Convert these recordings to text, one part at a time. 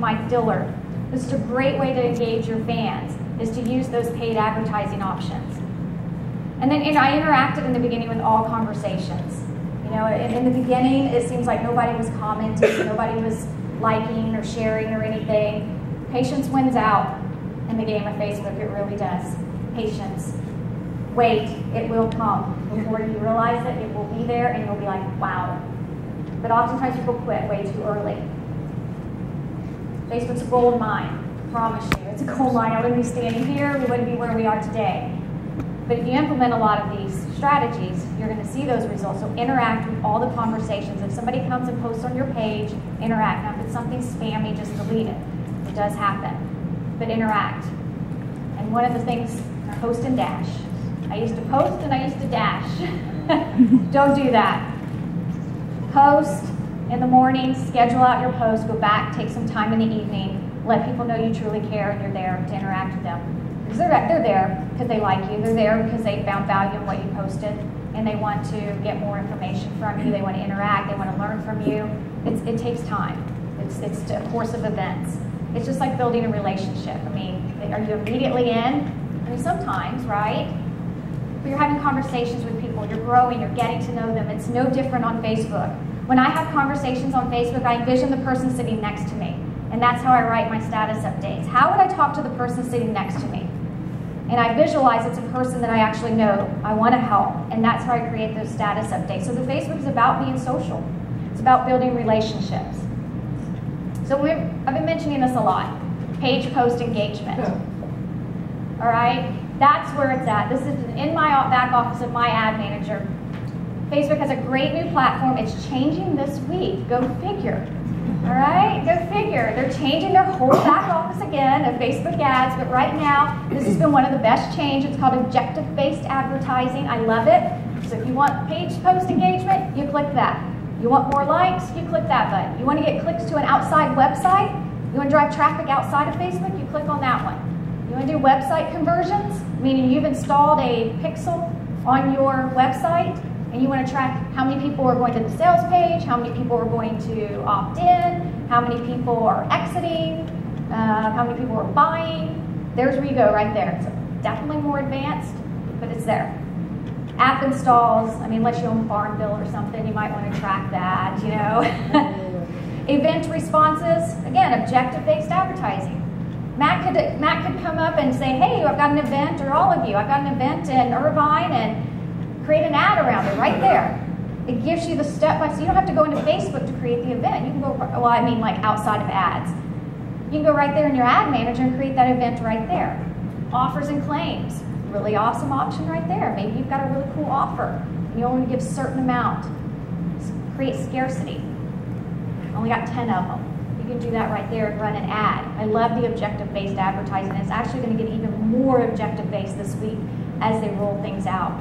Mike Dillard. This is a great way to engage your fans, is to use those paid advertising options. And then I interacted in the beginning with all conversations. You know, in the beginning, it seems like nobody was commenting, nobody was liking or sharing or anything. Patience wins out in the game of Facebook, it really does. Patience. Wait, it will come. Before you realize it, it will be there and you'll be like, wow. But oftentimes people quit way too early. Facebook's a gold mine, I promise you. It's a gold mine. I wouldn't be standing here, we wouldn't be where we are today. But if you implement a lot of these strategies, you're going to see those results. So interact with all the conversations. If somebody comes and posts on your page, interact. Now, if it's something spammy, just delete it. It does happen. But interact. And one of the things, post and dash. I used to post and I used to dash. Don't do that. Post in the morning, schedule out your post, go back, take some time in the evening, let people know you truly care and you're there to interact with them. Because they're there because they like you. They're there because they found value in what you posted and they want to get more information from you. They want to interact. They want to learn from you. It takes time. It's a course of events. It's just like building a relationship. I mean, are you immediately in? I mean, sometimes, right? But you're having conversations with people. You're growing. You're getting to know them. It's no different on Facebook. When I have conversations on Facebook, I envision the person sitting next to me. And that's how I write my status updates. How would I talk to the person sitting next to me? And I visualize it's a person that I actually know, I want to help, and that's how I create those status updates. So the Facebook is about being social. It's about building relationships. So I've been mentioning this a lot, page post engagement. All right, that's where it's at. This is in my back office of my ad manager. Facebook has a great new platform. It's changing this week. Go figure. All right, go figure. They're changing their whole back office again of Facebook ads, but right now, this has been one of the best changes. It's called objective-based advertising. I love it. So if you want page post engagement, you click that. You want more likes, you click that button. You want to get clicks to an outside website, you want to drive traffic outside of Facebook, you click on that one. You want to do website conversions, meaning you've installed a pixel on your website, and you want to track how many people are going to the sales page, how many people are going to opt in, how many people are exiting, how many people are buying. There's where you go right there. It's definitely more advanced, but it's there. App installs, I mean, unless you own Farmville or something, you might want to track that, you know. Event responses, again, objective-based advertising. Matt could come up and say, hey, I've got an event, or all of you, I've got an event in Irvine, and create an ad around it right there. It gives you the step-by-step. You don't have to go into Facebook to create the event. You can go, well, I mean like outside of ads. You can go right there in your ad manager and create that event right there. Offers and claims, really awesome option right there. Maybe you've got a really cool offer and you only give a certain amount. Create scarcity. Only got 10 of them. You can do that right there and run an ad. I love the objective-based advertising. It's actually going to get even more objective-based this week as they roll things out.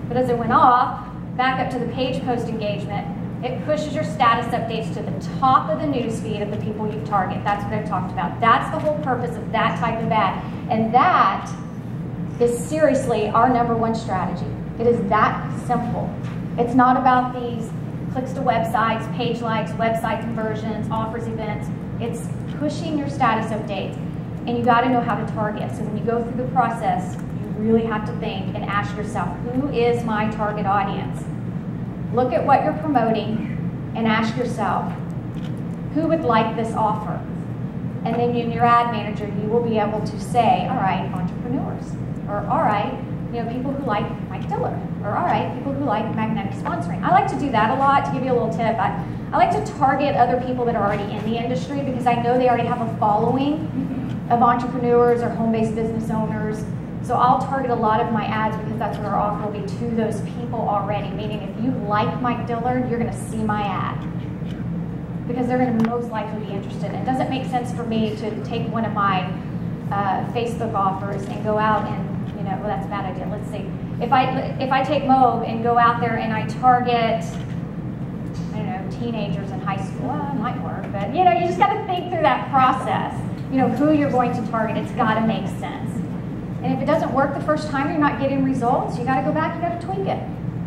But as it went off, back up to the page post engagement, it pushes your status updates to the top of the news feed of the people you target. That's what I talked about. That's the whole purpose of that type of ad. And that is seriously our #1 strategy. It is that simple. It's not about these clicks to websites, page likes, website conversions, offers, events. It's pushing your status updates. And you got to know how to target. So when you go through the process, really have to think and ask yourself, who is my target audience? Look at what you're promoting and ask yourself, who would like this offer? And then in your ad manager, you will be able to say, all right, entrepreneurs, or all right, you know, people who like Mike Dillard, or all right, people who like magnetic sponsoring. I like to do that a lot. To give you a little tip, I like to target other people that are already in the industry because I know they already have a following of entrepreneurs or home-based business owners. So I'll target a lot of my ads because that's what our offer will be to those people already. Meaning if you like Mike Dillard, you're going to see my ad because they're going to most likely be interested. It doesn't make sense for me to take one of my Facebook offers and go out and, you know, well, that's a bad idea. Let's see. If I take Mobe and go out there and I target, I don't know, teenagers in high school, well, it might work, but, you know, you just got to think through that process. You know, who you're going to target. It's got to make sense. And if it doesn't work the first time, you're not getting results, you got to go back, you got to tweak it.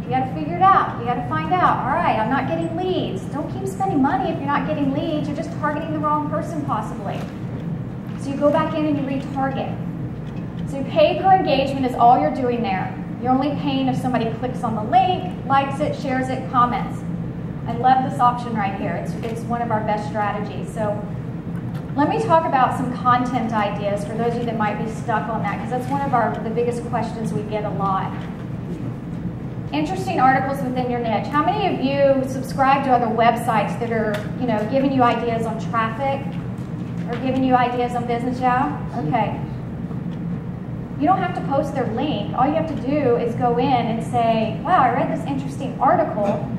You got to figure it out. You got to find out, all right, I'm not getting leads. Don't keep spending money if you're not getting leads. You're just targeting the wrong person possibly. So you go back in and you retarget. So paid per engagement is all you're doing there. You're only paying if somebody clicks on the link, likes it, shares it, comments. I love this option right here. It's one of our best strategies. So let me talk about some content ideas for those of you that might be stuck on that, because that's one of the biggest questions we get a lot. Interesting articles within your niche. How many of you subscribe to other websites that are, giving you ideas on traffic or giving you ideas on business? Yeah? Okay. You don't have to post their link. All you have to do is go in and say, wow, I read this interesting article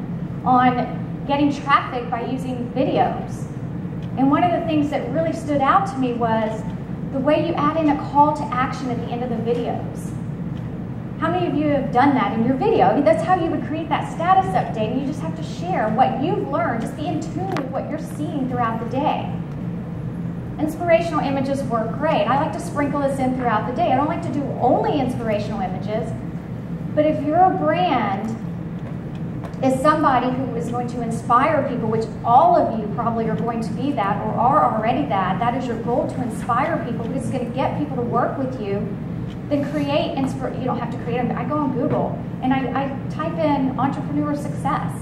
on getting traffic by using videos. And one of the things that really stood out to me was the way you add in a call to action at the end of the videos. How many of you have done that in your video? I mean, that's how you would create that status update, and you just have to share what you've learned. Just be in tune with what you're seeing throughout the day. Inspirational images work great. I like to sprinkle this in throughout the day. I don't like to do only inspirational images, but if your brand is somebody who is going to inspire people, which all of you probably are going to be that or are already that, that is your goal, to inspire people, because it's going to get people to work with you, then create, you don't have to create them. I go on Google and I type in entrepreneur success,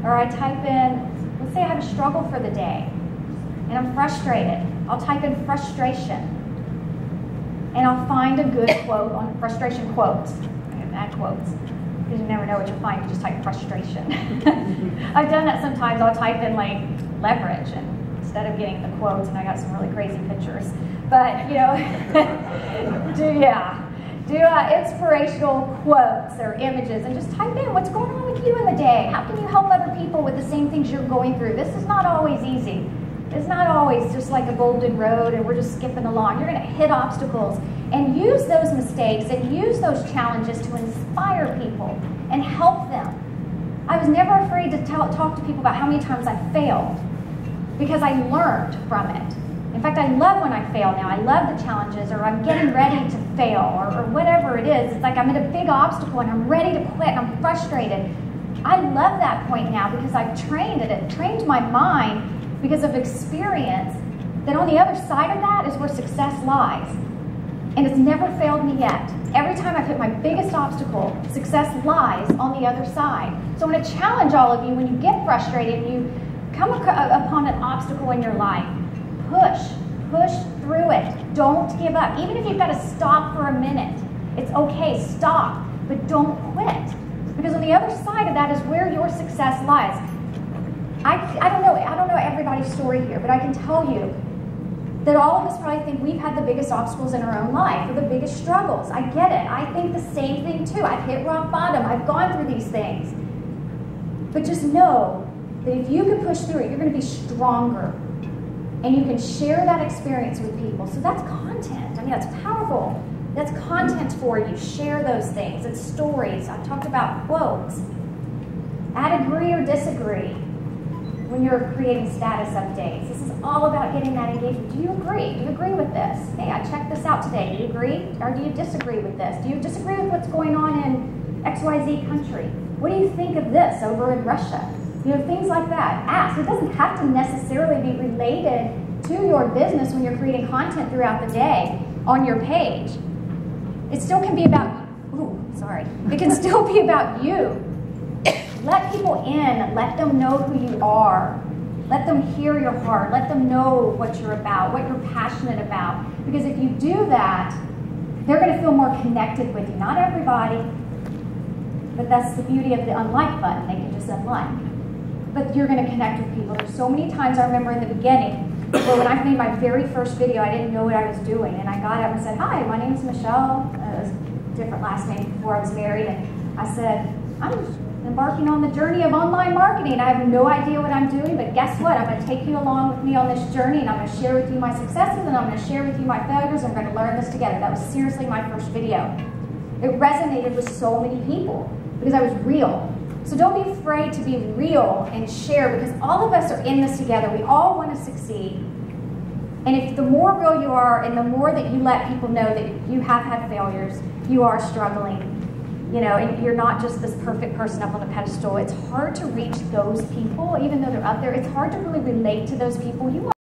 or I type in, let's say I have a struggle for the day and I'm frustrated. I'll type in frustration and I'll find a good quote on frustration quotes. I have bad quotes because you never know what you'll find. You just type frustration. I've done that sometimes. I'll type in like leverage, and instead of getting the quotes, and I got some really crazy pictures. But do inspirational quotes or images, and just type in what's going on with you in the day. How can you help other people with the same things you're going through? This is not always easy. It's not always just like a golden road and we're just skipping along. You're going to hit obstacles, and use those mistakes and use those challenges to inspire people and help them. I was never afraid to talk to people about how many times I failed, because I learned from it. In fact, I love when I fail now. I love the challenges, or I'm getting ready to fail, or whatever it is. It's like I'm at a big obstacle and I'm ready to quit and I'm frustrated. I love that point now because I've trained it. It trained my mind because of experience, that on the other side of that is where success lies. And it's never failed me yet. Every time I've hit my biggest obstacle, success lies on the other side. So I'm going to challenge all of you, when you get frustrated and you come upon an obstacle in your life, push through it. Don't give up. Even if you've got to stop for a minute, it's okay, stop, but don't quit. Because on the other side of that is where your success lies. I don't know everybody's story here, but I can tell you that all of us probably think we've had the biggest obstacles in our own life, or the biggest struggles. I get it. I think the same thing too. I've hit rock bottom. I've gone through these things. But just know that if you can push through it, you're going to be stronger. And you can share that experience with people. So that's content. I mean, that's powerful. That's content for you. Share those things. It's stories. I talked about quotes. Add agree or disagree when you're creating status updates. This is all about getting that engagement. Do you agree? Do you agree with this? Hey, I checked this out today. Do you agree? Or do you disagree with this? Do you disagree with what's going on in XYZ country? What do you think of this over in Russia? Things like that. Ask. It doesn't have to necessarily be related to your business when you're creating content throughout the day on your page. It still can be about, it can still be about you. Let people in. Let them know who you are. Let them hear your heart. Let them know what you're about, what you're passionate about. Because if you do that, they're going to feel more connected with you. Not everybody, but that's the beauty of the unlike button. They can just unlike. But you're going to connect with people. There's so many times I remember in the beginning where when I made my very first video, I didn't know what I was doing. And I got up and said, hi, my name's Michelle. It was a different last name before I was married. And I said, I'm embarking on the journey of online marketing. I have no idea what I'm doing, but guess what? I'm going to take you along with me on this journey, and I'm going to share with you my successes, and I'm going to share with you my failures, and we're going to learn this together. That was seriously my first video. It resonated with so many people because I was real. So don't be afraid to be real and share, because all of us are in this together. We all want to succeed. And if the more real you are and the more that you let people know that you have had failures, you are struggling, you know, and you're not just this perfect person up on the pedestal. It's hard to reach those people, even though they're up there. It's hard to really relate to those people. You